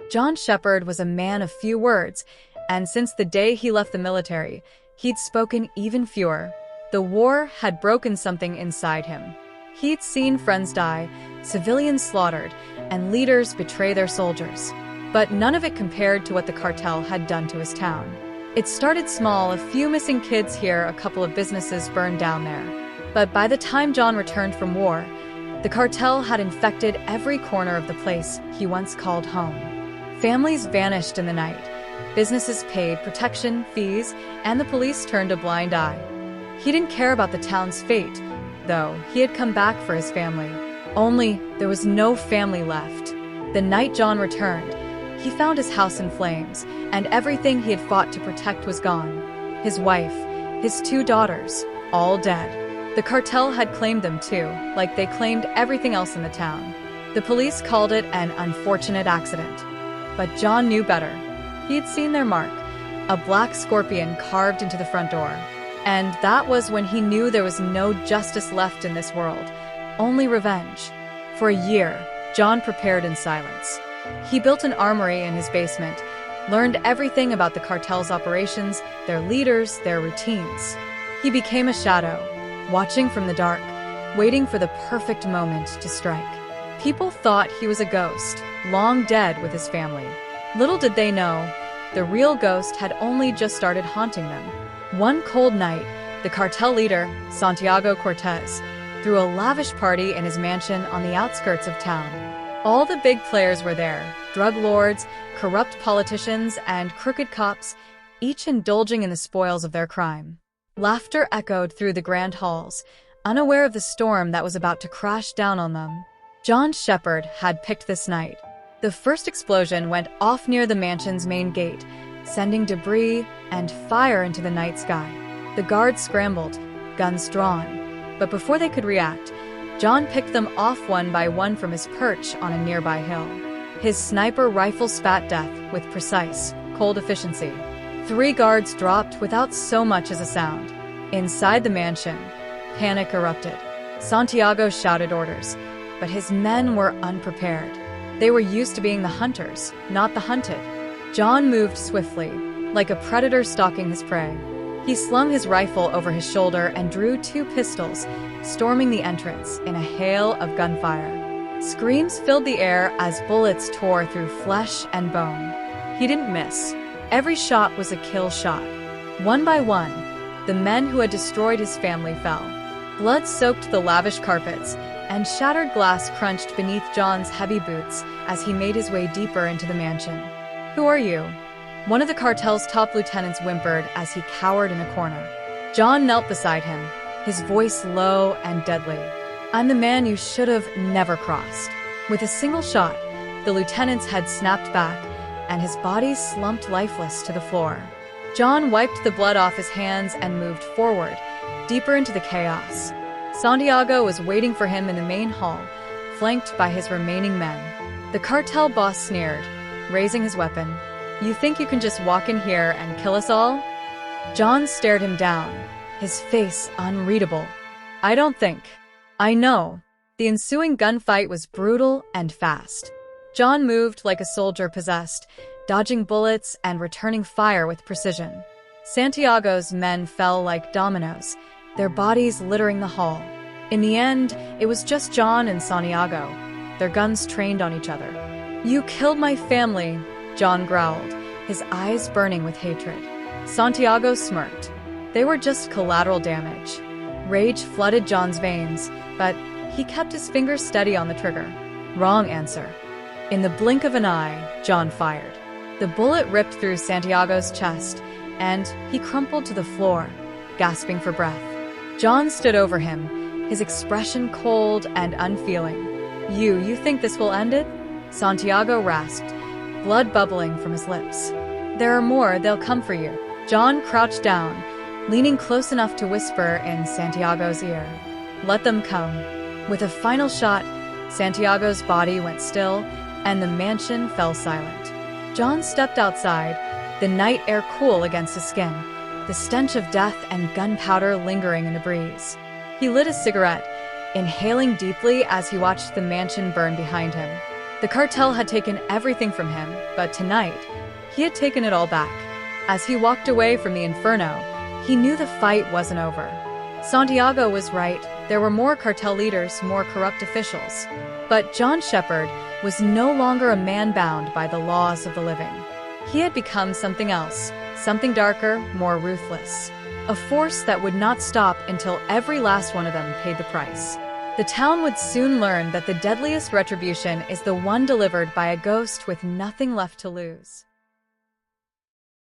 John Shepard was a man of few words, and since the day he left the military, he'd spoken even fewer. The war had broken something inside him. He'd seen friends die, civilians slaughtered, and leaders betray their soldiers. But none of it compared to what the cartel had done to his town. It started small, a few missing kids here, a couple of businesses burned down there. But by the time John returned from war, the cartel had infected every corner of the place he once called home. Families vanished in the night. Businesses paid protection fees, and the police turned a blind eye. He didn't care about the town's fate, though. He had come back for his family. Only there was no family left. The night John returned, he found his house in flames, and everything he had fought to protect was gone. His wife, his 2 daughters, all dead. The cartel had claimed them too, like they claimed everything else in the town. The police called it an unfortunate accident. But John knew better. He had seen their mark, a black scorpion carved into the front door. And that was when he knew there was no justice left in this world, only revenge. For a year, John prepared in silence. He built an armory in his basement, learned everything about the cartel's operations, their leaders, their routines. He became a shadow, watching from the dark, waiting for the perfect moment to strike. People thought he was a ghost, long dead with his family. Little did they know, the real ghost had only just started haunting them. One cold night, the cartel leader, Santiago Cortez, threw a lavish party in his mansion on the outskirts of town. All the big players were there, drug lords, corrupt politicians, and crooked cops, each indulging in the spoils of their crime. Laughter echoed through the grand halls, unaware of the storm that was about to crash down on them. John Shepard had picked this night. The first explosion went off near the mansion's main gate, sending debris and fire into the night sky. The guards scrambled, guns drawn. But before they could react, John picked them off one by one from his perch on a nearby hill. His sniper rifle spat death with precise, cold efficiency. 3 guards dropped without so much as a sound. Inside the mansion, panic erupted. Santiago shouted orders, but his men were unprepared. They were used to being the hunters, not the hunted. John moved swiftly, like a predator stalking his prey. He slung his rifle over his shoulder and drew 2 pistols, storming the entrance in a hail of gunfire. Screams filled the air as bullets tore through flesh and bone. He didn't miss. Every shot was a kill shot. One by one, the men who had destroyed his family fell. Blood soaked the lavish carpets, and shattered glass crunched beneath John's heavy boots as he made his way deeper into the mansion. "Who are you?" one of the cartel's top lieutenants whimpered as he cowered in a corner. John knelt beside him, his voice low and deadly. "I'm the man you should have never crossed." With a single shot, the lieutenant's head snapped back, and his body slumped lifeless to the floor. John wiped the blood off his hands and moved forward, deeper into the chaos. Santiago was waiting for him in the main hall, flanked by his remaining men. The cartel boss sneered, raising his weapon. "You think you can just walk in here and kill us all?" John stared him down, his face unreadable. "I don't think. I know." The ensuing gunfight was brutal and fast. John moved like a soldier possessed, dodging bullets and returning fire with precision. Santiago's men fell like dominoes, their bodies littering the hall. In the end, it was just John and Santiago, their guns trained on each other. "You killed my family," John growled, his eyes burning with hatred. Santiago smirked. They were just collateral damage. Rage flooded John's veins, but he kept his fingers steady on the trigger. Wrong answer. In the blink of an eye, John fired. The bullet ripped through Santiago's chest, and he crumpled to the floor, gasping for breath. John stood over him, his expression cold and unfeeling. You think this will end it?" Santiago rasped, blood bubbling from his lips. "There are more, they'll come for you." John crouched down, leaning close enough to whisper in Santiago's ear. "Let them come." With a final shot, Santiago's body went still, and the mansion fell silent. John stepped outside, the night air cool against his skin, the stench of death and gunpowder lingering in the breeze. He lit a cigarette, inhaling deeply as he watched the mansion burn behind him. The cartel had taken everything from him, but tonight, he had taken it all back. As he walked away from the inferno, he knew the fight wasn't over. Santiago was right. There were more cartel leaders, more corrupt officials. But John Shepherd was no longer a man bound by the laws of the living. He had become something else, something darker, more ruthless. A force that would not stop until every last one of them paid the price. The town would soon learn that the deadliest retribution is the one delivered by a ghost with nothing left to lose.